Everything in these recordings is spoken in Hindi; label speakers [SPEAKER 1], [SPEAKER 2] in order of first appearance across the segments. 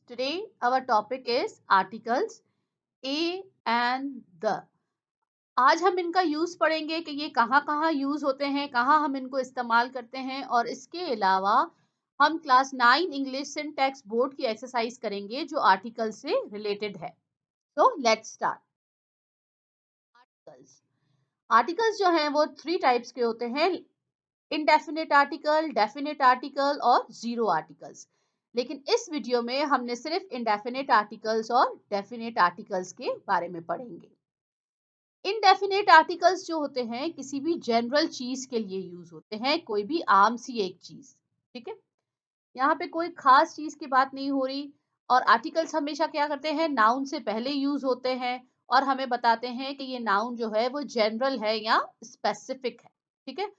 [SPEAKER 1] Today our topic is articles a and the. आज हम इनका यूज पढ़ेंगे कि ये कहाँ कहाँ यूज होते हैं, कहाँ हम इनको इस्तेमाल करते हैं, और इसके अलावा हम क्लास 9 इंग्लिश सिंटैक्स बोर्ड की एक्सरसाइज करेंगे जो आर्टिकल से रिलेटेड है. तो लेट्स स्टार्ट. आर्टिकल्स आर्टिकल्स जो हैं वो थ्री टाइप्स के होते हैं: इनडेफिनेट आर्टिकल, डेफिनेट आर्टिकल और जीरो आर्टिकल्स. लेकिन इस वीडियो में हमने सिर्फ इनडेफिनेट आर्टिकल्स और डेफिनेट आर्टिकल्स के बारे में पढ़ेंगे. इनडेफिनेट आर्टिकल्स जो होते हैं किसी भी जनरल चीज के लिए यूज होते हैं, कोई भी आम सी एक चीज. ठीक है, यहाँ पे कोई खास चीज की बात नहीं हो रही. और आर्टिकल्स हमेशा क्या करते हैं, नाउन से पहले यूज होते हैं और हमें बताते हैं कि ये नाउन जो है वो जनरल है या स्पेसिफिक है. ठीक है,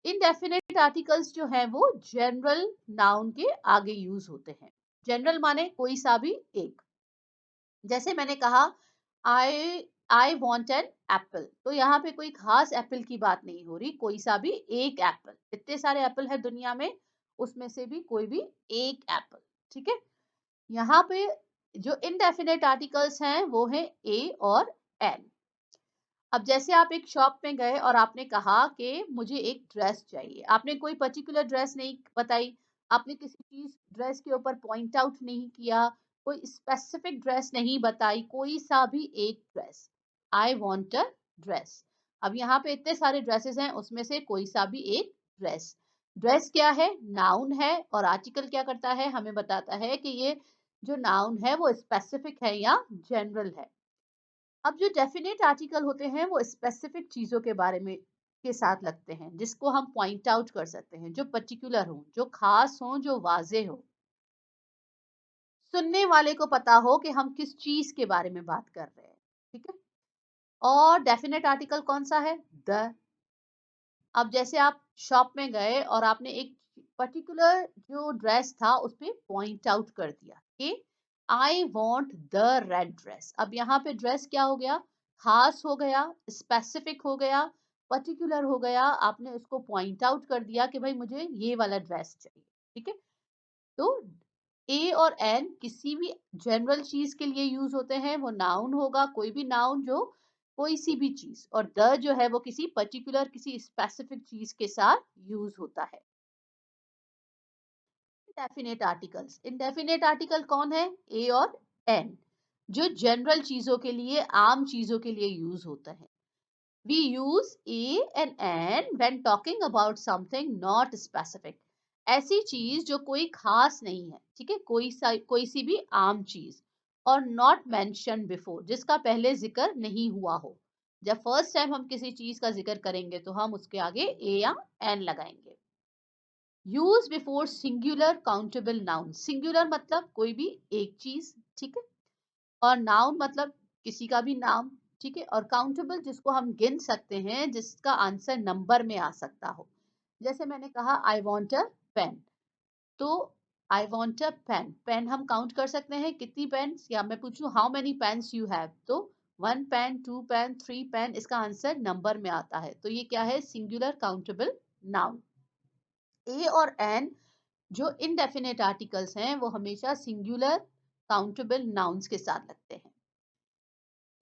[SPEAKER 1] इनडेफिनेट आर्टिकल्स जो हैं वो जनरल नाउन के आगे यूज होते हैं. जनरल माने कोई सा भी एक. जैसे मैंने कहा, आई आई वॉन्ट एन एप्पल, तो यहाँ पे कोई खास एप्पल की बात नहीं हो रही, कोई सा भी एक एप्पल. इतने सारे एप्पल है दुनिया में, उसमें से भी कोई भी एक एप्पल. ठीक है, यहाँ पे जो इनडेफिनेट आर्टिकल्स हैं वो है ए और एन. अब जैसे आप एक शॉप में गए और आपने कहा कि मुझे एक ड्रेस चाहिए, आपने कोई पर्टिकुलर ड्रेस नहीं बताई, आपने किसी चीज ड्रेस के ऊपर पॉइंट आउट नहीं किया, कोई स्पेसिफिक ड्रेस नहीं बताई, कोई सा भी एक ड्रेस. आई वॉन्ट अ ड्रेस. अब यहाँ पे इतने सारे ड्रेसेस हैं, उसमें से कोई सा भी एक ड्रेस. ड्रेस क्या है, नाउन है, और आर्टिकल क्या करता है, हमें बताता है कि ये जो नाउन है वो स्पेसिफिक है या जनरल है. अब जो डेफिनेट आर्टिकल होते हैं वो स्पेसिफिक चीजों के बारे में के साथ लगते हैं, जिसको हम पॉइंट आउट कर सकते हैं, जो पर्टिकुलर हो, जो खास हो, जो वाजे हो, सुनने वाले को पता हो कि हम किस चीज के बारे में बात कर रहे हैं. ठीक है, और डेफिनेट आर्टिकल कौन सा है, द. अब जैसे आप शॉप में गए और आपने एक पर्टिकुलर जो ड्रेस था उस पे पॉइंट आउट कर दिया कि I want the red dress. अब यहाँ पे ड्रेस क्या हो गया, खास हो गया, स्पेसिफिक हो गया, पर्टिकुलर हो गया. आपने उसको पॉइंट आउट कर दिया कि भाई मुझे ये वाला ड्रेस चाहिए. ठीक है, तो ए और एन किसी भी जनरल चीज के लिए यूज होते हैं. वो नाउन होगा, कोई भी नाउन जो कोई सी भी चीज, और द जो है वो किसी पर्टिकुलर, किसी स्पेसिफिक चीज के साथ यूज होता है. इंडेफिनेट आर्टिकल्स, इंडेफिनेट आर्टिकल कौन है, ए और एन, जो जनरल चीजों के लिए, आम चीजों के लिए यूज होता है. We use a and an when talking about something not specific. ऐसी चीज जो कोई खास नहीं है. ठीक है, कोई सी भी आम चीज, और नॉट मेंशन बिफोर, जिसका पहले जिक्र नहीं हुआ हो. जब फर्स्ट टाइम हम किसी चीज का जिक्र करेंगे तो हम उसके आगे ए या एन लगाएंगे. Use before singular countable noun. Singular मतलब कोई भी एक चीज. ठीक है, और नाउन मतलब किसी का भी नाम. ठीक है, और काउंटेबल जिसको हम गिन सकते हैं, जिसका आंसर नंबर में आ सकता हो. जैसे मैंने कहा आई वॉन्ट अ पेन, तो I want a pen, pen हम काउंट कर सकते हैं कितनी पेन्स, या मैं पूछूं how many pens you have, तो one pen, two pen, three pen, इसका आंसर नंबर में आता है. तो ये क्या है, सिंगुलर काउंटेबल नाउन. ए और एन जो इनडेफिनेट आर्टिकल्स हैं वो हमेशा सिंगुलर काउंटेबल नाउन्स के साथ लगते हैं.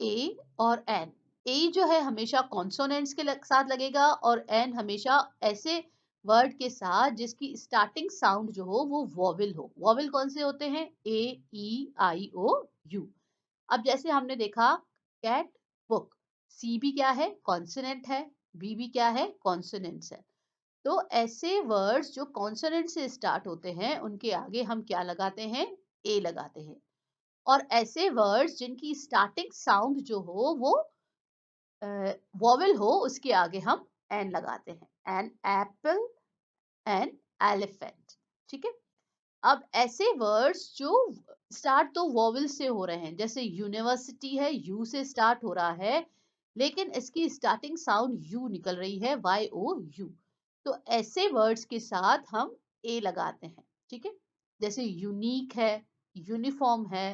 [SPEAKER 1] ए और एन, ए जो है हमेशा कॉन्सोनेंट्स के साथ लगेगा, और एन हमेशा ऐसे वर्ड के साथ जिसकी स्टार्टिंग साउंड जो हो वो वॉवेल हो. वॉवेल कौन से होते हैं, ए, ई, आई, ओ, यू. अब जैसे हमने देखा कैट, बुक, सी भी क्या है, कॉन्सोनेंट है, बी भी क्या है, कॉन्सोनेंट्स है. तो ऐसे वर्ड्स जो कॉन्सोनेंट से स्टार्ट होते हैं उनके आगे हम क्या लगाते हैं, ए लगाते हैं. और ऐसे वर्ड्स जिनकी स्टार्टिंग साउंड जो हो वो वॉवेल हो, उसके आगे हम एन लगाते हैं. An apple, an elephant. ठीक है, अब ऐसे वर्ड्स जो स्टार्ट तो वॉवेल से हो रहे हैं, जैसे यूनिवर्सिटी है, यू से स्टार्ट हो रहा है, लेकिन इसकी स्टार्टिंग साउंड यू निकल रही है, वाई ओ यू. तो ऐसे वर्ड्स के साथ हम ए लगाते हैं. ठीक है, जैसे यूनिक है, यूनिफॉर्म है,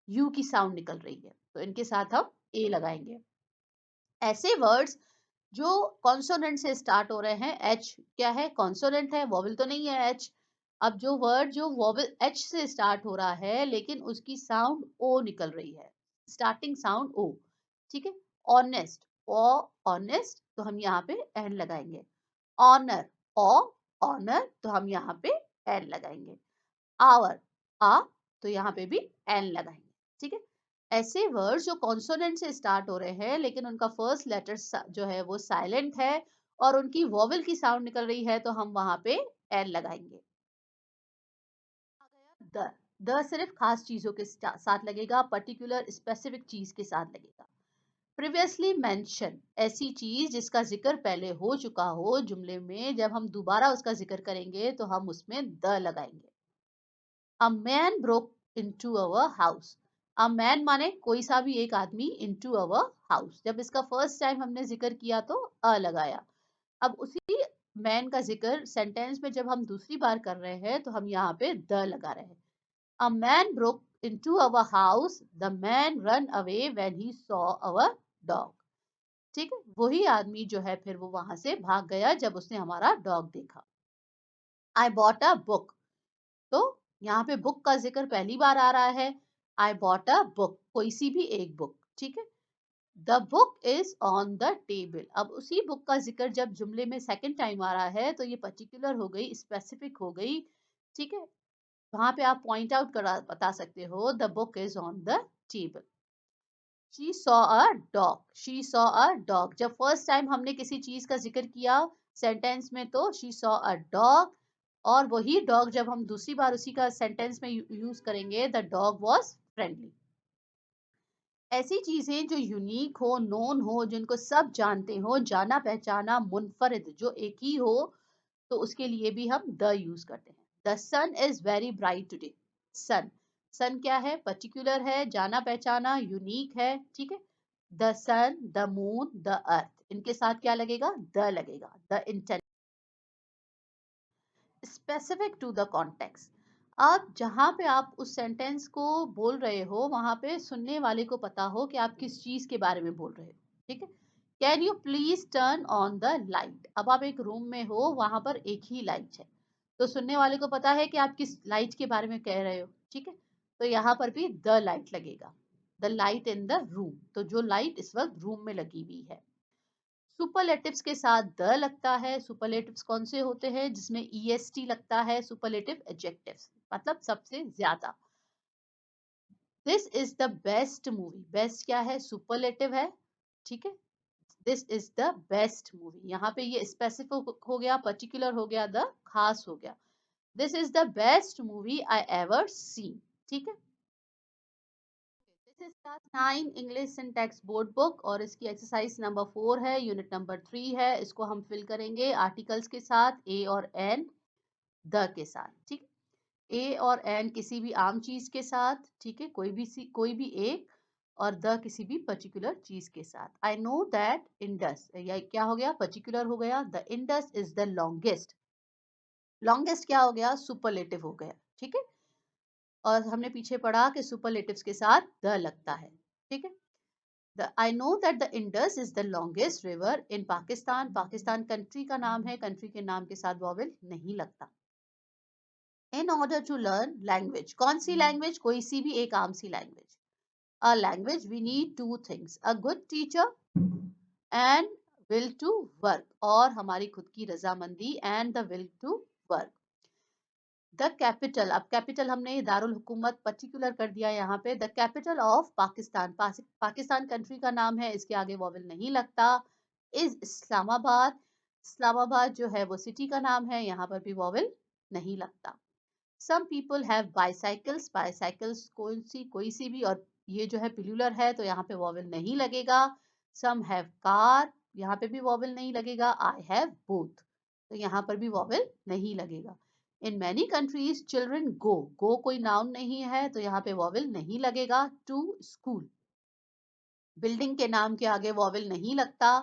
[SPEAKER 1] यू की साउंड निकल रही है, तो इनके साथ हम ए लगाएंगे. ऐसे वर्ड्स जो कॉन्सोनेंट से स्टार्ट हो रहे हैं, एच क्या है, कॉन्सोनेंट है, वॉवेल तो नहीं है एच. अब जो वर्ड जो वॉवल एच से स्टार्ट हो रहा है लेकिन उसकी साउंड ओ निकल रही है, स्टार्टिंग साउंड ओ, ठीक है। ऑनेस्ट, ओ, ऑनेस्ट तो हम यहाँ पे एन लगाएंगे। ऑनर, ओ, ऑनर तो हम यहाँ पे एन लगाएंगे। आवर, आ तो यहाँ पे भी एन लगाएंगे, ठीक है। ऐसे वर्ड्स जो कॉन्सोनेंट से स्टार्ट हो रहे हैं लेकिन उनका फर्स्ट लेटर जो है वो साइलेंट है और उनकी वॉवल की साउंड निकल रही है तो हम वहां पे एन लगाएंगे। द द सिर्फ खास चीजों के साथ लगेगा, पर्टिकुलर स्पेसिफिक चीज के साथ लगेगा। प्रीवियसली मेंशन, ऐसी चीज जिसका जिक्र पहले हो चुका हो जुमले में, जब हम दोबारा उसका जिक्र करेंगे तो हम उसमें द लगाएंगे। A man broke into our house, a man माने कोई सा भी एक आदमी, इनटू अवर हाउस, जब इसका फर्स्ट टाइम हमने जिक्र किया तो अ लगाया। अब उसी मैन का जिक्र सेंटेंस में जब हम दूसरी बार कर रहे हैं तो हम यहाँ पे द लगा रहे हैं। A man broke into our house, the man run away when he saw our dog, ठीक है। वही आदमी जो है फिर वो वहां से भाग गया जब उसने हमारा डॉग देखा। आई बॉट अ बुक, तो यहाँ पे बुक का जिक्र पहली बार आ रहा है। आई बॉट अ बुक, कोई सी भी एक बुक, ठीक है। The book is on the table, अब उसी बुक का जिक्र जब जुमले में सेकंड टाइम आ रहा है तो ये पर्टिकुलर हो गई, स्पेसिफिक हो गई, ठीक है। वहां पे आप पॉइंट आउट करा बता सकते हो, the book is on the table. She saw a dog, she saw a dog, जब फर्स्ट टाइम हमने किसी चीज का जिक्र किया सेंटेंस में तो शी सॉ अ डॉग, और वही डॉग जब हम दूसरी बार उसी का सेंटेंस में यूज करेंगे, द डॉग वॉज फ्रेंडली। ऐसी चीजें जो यूनिक हो, नोन हो, जिनको सब जानते हो, जाना पहचाना, मुनफरिद, जो एक ही हो, तो उसके लिए भी हम द यूज करते हैं। The sun is very bright today, sun, sun क्या है, पर्टिकुलर है, जाना पहचाना, यूनिक है, ठीक है। The sun, the moon, the earth, इनके साथ क्या लगेगा, द लगेगा। The intent, specific to the context, अब जहां पे आप उस सेंटेंस को बोल रहे हो वहां पे सुनने वाले को पता हो कि आप किस चीज के बारे में बोल रहे हो, ठीक है। Can you please turn on the light, अब आप एक रूम में हो, वहां पर एक ही लाइट है, तो सुनने वाले को पता है कि आप किस लाइट के बारे में कह रहे हो, ठीक है। तो यहाँ पर भी द लाइट लगेगा, the light in the room, तो जो लाइट इस वक्त रूम में लगी हुई है। सुपरलेटिव्स के साथ द लगता है। सुपरलेटिव्स कौन से होते हैं, जिसमें ईएसटी लगता है, सुपरलेटिव एडजेक्टिव्स, मतलब सबसे ज्यादा। This is the best movie, best क्या है, सुपरलेटिव है, ठीक है। This is the best movie, यहाँ पे ये स्पेसिफिक हो गया, पर्टिकुलर हो गया, द खास हो गया। This is the best movie I ever seen, ठीक है। This is class 9 English syntax board book और इसकी एक्सरसाइज नंबर 4 है, यूनिट नंबर 3 है। इसको हम फिल करेंगे आर्टिकल्स के साथ, ए और एन, द के साथ, ठीक। ए और एन किसी भी आम चीज के साथ, ठीक है, कोई भी एक, और द किसी भी पर्टिकुलर चीज के साथ। आई नो दैट इंडस, या क्या हो गया, पर्टिकुलर हो गया। The Indus is the longest, longest क्या हो गया, सुपरलेटिव हो गया, ठीक है। और हमने पीछे पढ़ा कि सुपरलेटिव्स के साथ द लगता है, ठीक है। I know that the Indus is the longest river in Pakistan. Pakistan country का नाम है, कंट्री के नाम के साथ वॉवेल नहीं लगता। In order to learn language, कौन सी लैंग्वेज, कोई सी भी एक आम सी language. A language we need two things, a good teacher and will to work, और हमारी खुद की रजामंदी, and the will to work। The capital, अब कैपिटल हमने दारुल हुकूमत पर्टिकुलर कर दिया यहाँ पे। The capital of Pakistan, Pakistan country का नाम है, इसके आगे वॉवेल नहीं लगता। इज इस्लामाबाद, इस्लामाबाद जो है वो सिटी का नाम है, यहाँ पर भी वॉवेल नहीं लगता। Some people have bicycles, bicycles कोई सी भी, और ये जो है प्लूरल है तो यहाँ पे वॉवेल नहीं लगेगा। सम हैव कार, यहाँ पे भी वॉवेल नहीं लगेगा। आई हैव बोथ, तो यहाँ पर भी वॉवेल नहीं लगेगा। In many countries children go, go कोई नाउन नहीं है तो यहाँ पे वॉवेल नहीं लगेगा। टू स्कूल, बिल्डिंग के नाम के आगे वॉवेल नहीं लगता।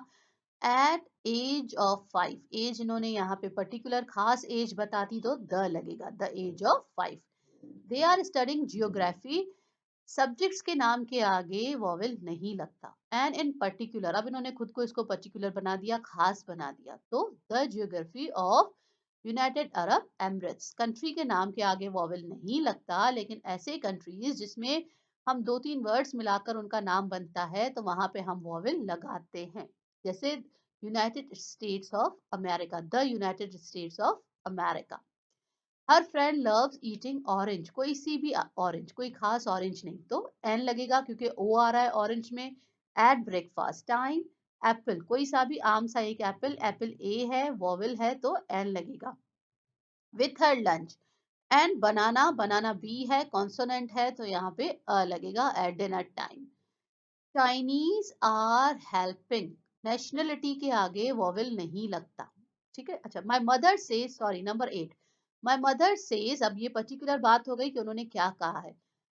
[SPEAKER 1] एट एज ऑफ 5, एज इन्होंने यहाँ पे पर्टिकुलर खास एज बता दी तो द लगेगा, the age of 5। They are studying geography, subjects के नाम के आगे वॉवेल नहीं लगता। एंड इन पर्टिकुलर, अब इन्होंने खुद को इसको पर्टिकुलर बना दिया, खास बना दिया, तो the geography of United Arab Emirates. Country के नाम के आगे वॉवेल नहीं लगता, लेकिन ऐसे कंट्रीज जिसमें हम दो तीन वर्ड्स मिलाकर उनका नाम बनता है तो वहां पे हम वॉवेल लगाते हैं। जैसे United states of America, the United states of America. Her friend loves eating orange, कोई सी भी ऑरेंज, कोई खास ऑरेंज नहीं, तो एन लगेगा क्योंकि ओ आ रहा है ऑरेंज में। एट ब्रेकफास्ट टाइम, एप्पल, कोई सा भी आम सा एक एप्पल, एप्पल ए है, वॉवेल है तो एन लगेगा। With her lunch, and banana, banana B है, कॉन्सोनेंट है तो यहाँ पे अ लगेगा। At dinner time, Chinese are helping, nationality के आगे वॉवेल नहीं लगता। ठीक है, अच्छा। My mother say, sorry number 8, my mother says, अब ये पर्टिकुलर बात हो गई कि उन्होंने क्या कहा है।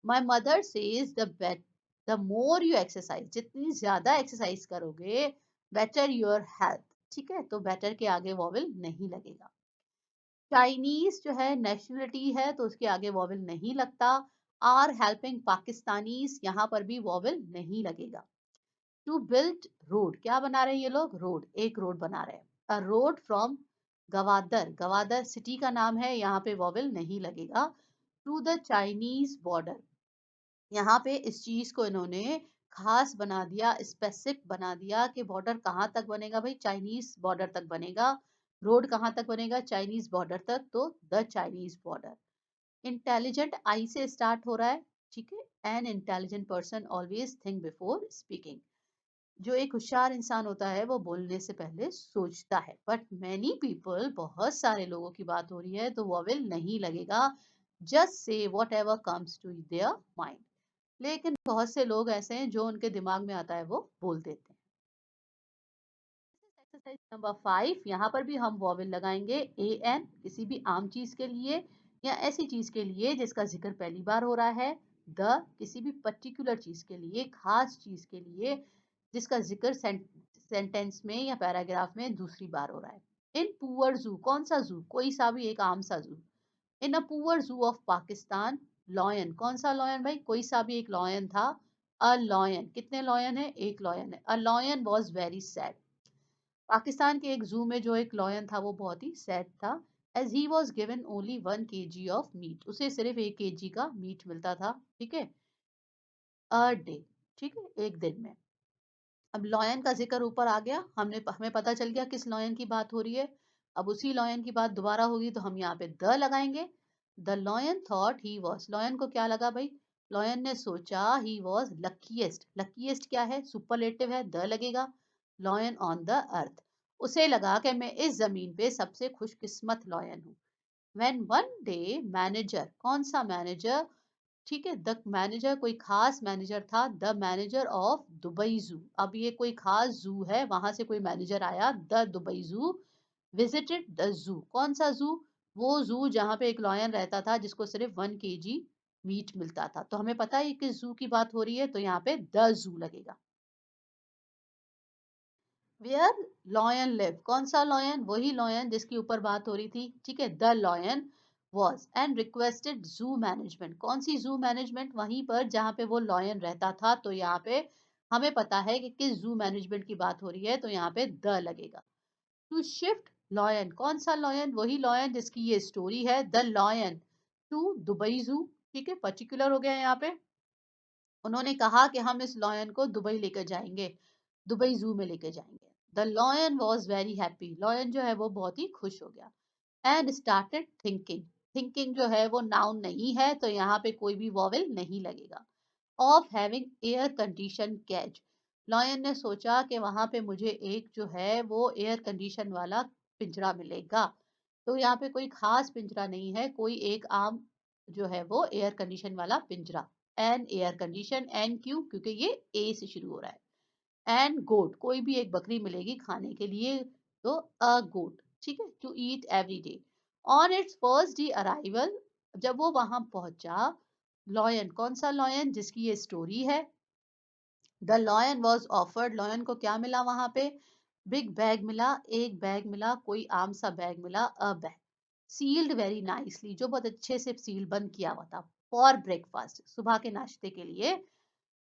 [SPEAKER 1] My mother says the more you exercise, जितनी ज्यादा एक्सरसाइज करोगे बेटर योर हेल्थ। ठीक है, तो बेटर के आगे वॉवेल नहीं लगेगा। चाइनीज जो है नेशनलिटी है तो उसके आगे वॉवेल नहीं लगता। आर हेल्पिंग पाकिस्तानीज, यहाँ पर भी वॉवेल नहीं लगेगा। टू बिल्ड रोड, क्या बना रहे हैं ये लोग, रोड, एक रोड बना रहे हैं। A road from Gwadar, Gwadar city का नाम है, यहाँ पे वॉवेल नहीं लगेगा। टू द चाइनीज बॉर्डर, यहाँ पे इस चीज को इन्होंने खास बना दिया, स्पेसिफिक बना दिया कि बॉर्डर कहाँ तक बनेगा भाई, चाइनीज बॉर्डर तक बनेगा। रोड कहाँ तक बनेगा, चाइनीज बॉर्डर तक, तो द चाइनीज बॉर्डर। इंटेलिजेंट आई से स्टार्ट हो रहा है। ठीक है, an intelligent person always think before speaking, जो एक होशियार इंसान होता है वो बोलने से पहले सोचता है। बट मैनी पीपल, बहुत सारे लोगों की बात हो रही है तो वॉवेल नहीं लगेगा। Just say whatever comes to their mind, लेकिन बहुत से लोग ऐसे हैं जो उनके दिमाग में आता है वो बोल देते हैं। एक्सरसाइज नंबर 5, यहाँ पर भी हम वॉवेल लगाएंगे। ए एन, किसी भी आम चीज के लिए या ऐसी चीज के लिए जिसका जिक्र पहली बार हो रहा है। द, किसी भी पर्टिकुलर चीज के लिए, खास चीज के लिए जिसका जिक्र सेंटेंस में या पैराग्राफ में दूसरी बार हो रहा है। इन पुअर जू, कौन सा जू, कोई सा भी एक आम सा जू। इन a poor zoo of Pakistan, lion, कौन सा लॉयन भाई, कोई सा भी एक लॉयन था। अ लॉयन, कितने लॉयन है, एक लॉयन है। A lion was very sad, Pakistan के एक जू में जो एक लॉयन था वो बहुत ही सैड था। As he was given only 1 kg of meat, उसे सिर्फ 1 kg का मीट मिलता था। ठीक है, अ डे, ठीक है, एक दिन में। अब लॉयन का जिक्र ऊपर आ गया, हमें पता चल गया किस लॉयन की बात हो रही है। अब उसी लॉयन की बात दोबारा होगी तो हम यहाँ पे द लगाएंगे। The lion thought he was, lion को क्या लगा भाई, लॉयन ने सोचा, ही वॉज लकीएस्ट, लकीएस्ट क्या है, सुपरलेटिव है, द लगेगा। लॉयन ऑन द अर्थ, उसे लगा कि मैं इस जमीन पे सबसे खुशकिस्मत लॉयन हूँ। व्हेन वन डे मैनेजर, कौन सा मैनेजर, ठीक है, द मैनेजर, कोई खास मैनेजर था, द मैनेजर ऑफ दुबई जू, अब ये कोई खास जू है, वहां से कोई मैनेजर आया, द दुबई जू विजिटेड द जू, कौन सा जू, वो जू जहाँ पे एक लॉयन रहता था जिसको सिर्फ 1 kg मीट मिलता था। तो हमें पता है किस जू की बात हो रही है, तो यहाँ पे द जू लगेगा। वेयर लॉयन लिव, कौन सा लॉयन, वही लॉयन जिसके ऊपर बात हो रही थी। ठीक है, the lion was and requested जू मैनेजमेंट, कौन सी जू मैनेजमेंट, वहीं पर जहाँ पे वो लॉयन रहता था। तो यहाँ पे हमें पता है कि किस जू मैनेजमेंट की बात हो रही है, तो यहाँ पे द लगेगा। टू शिफ्ट लॉयन, कौन सा लॉयन, वही लॉयन जिसकी ये स्टोरी है, द लॉयन टू दुबई जू। ठीक है, पर्टिकुलर हो गया यहाँ पे, उन्होंने कहा कि हम इस लॉयन को दुबई लेकर जाएंगे, दुबई जू में लेकर जाएंगे। The lion was very happy, lion जो है वो बहुत ही खुश हो गया। एंड स्टार्टेड थिंकिंग, थिंकिंग जो है वो नाउन नहीं है तो यहाँ पे कोई भी वॉवेल नहीं लगेगा। Of having air condition cage, lion ने सोचा कि वहां पे मुझे एक जो है वो एयर कंडीशन वाला पिंजरा मिलेगा। तो यहाँ पे कोई खास पिंजरा नहीं है, कोई एक आम जो है वो एयर कंडीशन वाला पिंजरा। एन एयर कंडीशन, एन क्यों, क्योंकि ये ए से शुरू हो रहा है। एंड गोट, कोई भी एक बकरी मिलेगी खाने के लिए, तो अ गोट, ठीक है, to eat every day. On its first day arrival, जब वो वहां पहुंचा, लॉयन, कौन सा लॉयन जिसकी ये स्टोरी है, the lion was offered, lion को क्या मिला वहां पे, बिग बैग मिला, एक बैग मिला, कोई आम सा बैग मिला, a bag sealed very nicely, जो बहुत अच्छे से सील बंद किया हुआ था, फॉर ब्रेकफास्ट, सुबह के नाश्ते के लिए।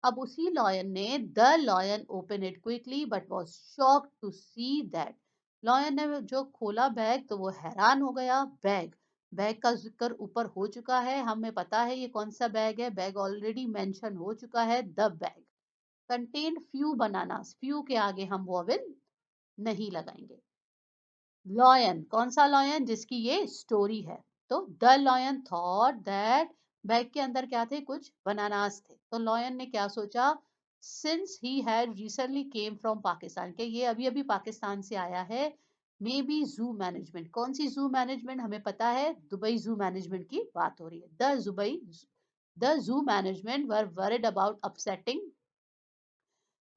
[SPEAKER 1] अब उसी लॉयन ने, the lion open it quickly but was shocked to see that, lion ने जो खोला बैग तो वो हैरान हो गया। बैग बैग का जिक्र ऊपर हो चुका है, हमें पता है ये कौन सा बैग है। बैग ऑलरेडी मेंशन हो चुका है। The bag contained few bananas, few के आगे हम वोवेल नहीं लगाएंगे। लॉयन कौन सा लॉयन, जिसकी ये स्टोरी है। तो the lion thought that bag के अंदर क्या थे, कुछ बनानास थे। तो लॉयन ने क्या सोचा, since he had recently came from Pakistan, के ये अभी अभी पाकिस्तान से आया है, मे बी जू मैनेजमेंट। कौन सी जू मैनेजमेंट, हमें पता है दुबई जू मैनेजमेंट की बात हो रही है। The zoo management were worried about upsetting,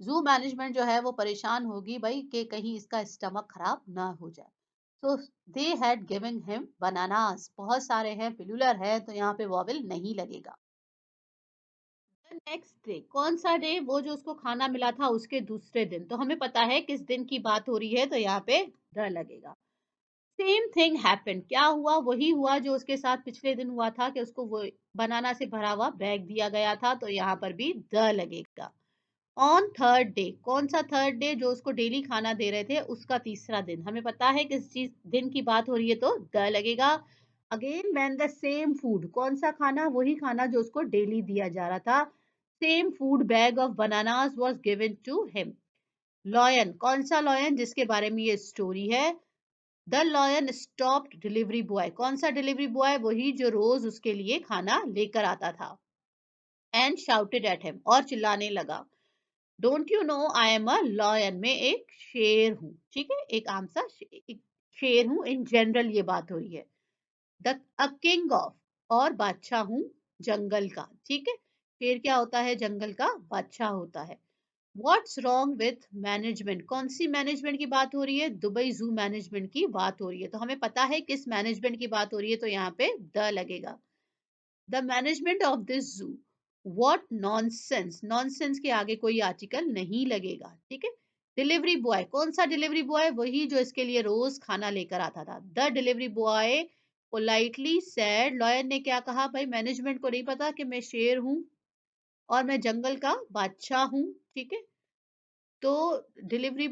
[SPEAKER 1] जू मैनेजमेंट जो है वो परेशान होगी भाई कि कहीं इसका स्टमक खराब ना हो जाए। So they had given him bananas, बहुत सारे हैं, पिलुलर है, तो यहाँ पे वॉवेल नहीं लगेगा। नेक्स्ट डे, कौन सा डे, वो जो उसको खाना मिला था उसके दूसरे दिन, तो हमें पता है किस दिन की बात हो रही है, तो यहाँ पे द लगेगा। सेम थिंग हैपेंड, क्या हुआ, वही हुआ जो उसके साथ पिछले दिन हुआ था कि उसको वो बनाना से भरा हुआ बैग दिया गया था, तो यहाँ पर भी द लगेगा। ऑन थर्ड डे, कौन सा थर्ड डे, जो उसको डेली खाना दे रहे थे उसका तीसरा दिन, हमें पता है किस चीज दिन की बात हो रही है, तो द लगेगा। Again man the same food, कौन सा खाना, वही खाना जो उसको डेली दिया जा रहा था। Same food bag of bananas was given to him. Lion कौन सा लॉयन, जिसके बारे में ये स्टोरी है। The lion stopped delivery boy, कौन सा डिलीवरी बॉय, वही जो रोज उसके लिए खाना लेकर आता था। एंड शाउटेड एट हिम, और चिल्लाने लगा, don't you know I am a lion, मैं एक शेर हूँ, ठीक है, एक आम सा एक शेर हूँ, इन जनरल ये बात हो रही है। द अ किंग ऑफ, और बादशाह हूँ जंगल का, ठीक है। शेर क्या होता है, जंगल का बादशाह होता है। व्हाट्स रॉन्ग विथ मैनेजमेंट, कौन सी मैनेजमेंट की बात हो रही है, दुबई जू मैनेजमेंट की बात हो रही है, तो हमें पता है किस मैनेजमेंट की बात हो रही है, तो यहाँ पे द लगेगा। द मैनेजमेंट ऑफ दिस जू, व्हाट नॉनसेंस, नॉनसेंस के आगे कोई आर्टिकल नहीं लगेगा, ठीक है। डिलीवरी बॉय, कौन सा डिलीवरी बॉय, वही जो इसके लिए रोज खाना लेकर आता था। The delivery boy politely sad, lawyer ने क्या कहा, भाई मैनेजमेंट को नहीं पता कि मैं शेर हूँ और मैं जंगल का बादशाह हूँ, ठीक है। तो the delivery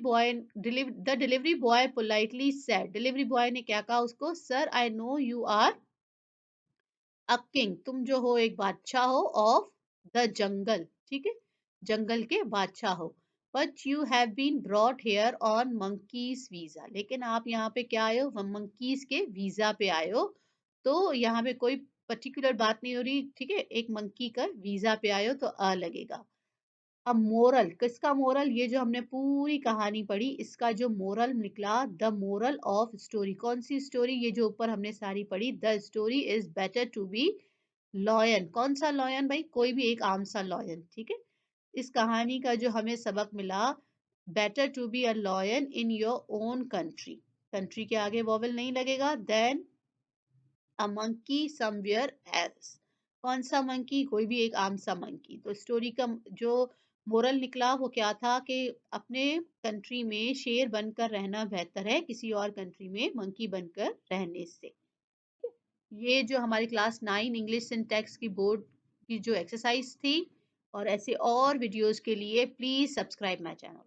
[SPEAKER 1] boy politely said, delivery boy ने क्या कहा उसको, sir I know you are a king, तुम जो हो एक बादशाह हो, ऑफ द जंगल, ठीक है, जंगल के बादशाह हो। But you have been brought here on monkey's visa, लेकिन आप यहाँ पे क्या आए हो, मंकीज के वीजा पे आए हो। तो यहाँ पे कोई पर्टिकुलर बात नहीं हो रही, ठीक है, एक मंकी का वीजा पे आए हो, तो अ लगेगा। अब मोरल, किसका मोरल, ये जो हमने पूरी कहानी पढ़ी इसका जो मोरल निकला, द मोरल ऑफ स्टोरी, कौन सी स्टोरी, ये जो ऊपर हमने सारी पढ़ी, the story is better to be lion, कौन सा लॉयन भाई, कोई भी एक आम सा लॉयन, ठीक है। इस कहानी का जो हमें सबक मिला, better to be a lion in your own country, country के आगे वॉवेल नहीं लगेगा, then a monkey somewhere else, कौन सा मंकी, कोई भी एक आम सा मंकी। तो स्टोरी का जो मोरल निकला वो क्या था कि अपने कंट्री में शेर बनकर रहना बेहतर है किसी और कंट्री में मंकी बनकर रहने से। ये जो हमारी क्लास 9 इंग्लिश सिंटैक्स की बोर्ड की जो एक्सरसाइज थी, और ऐसे और वीडियोस के लिए प्लीज सब्सक्राइब माय चैनल।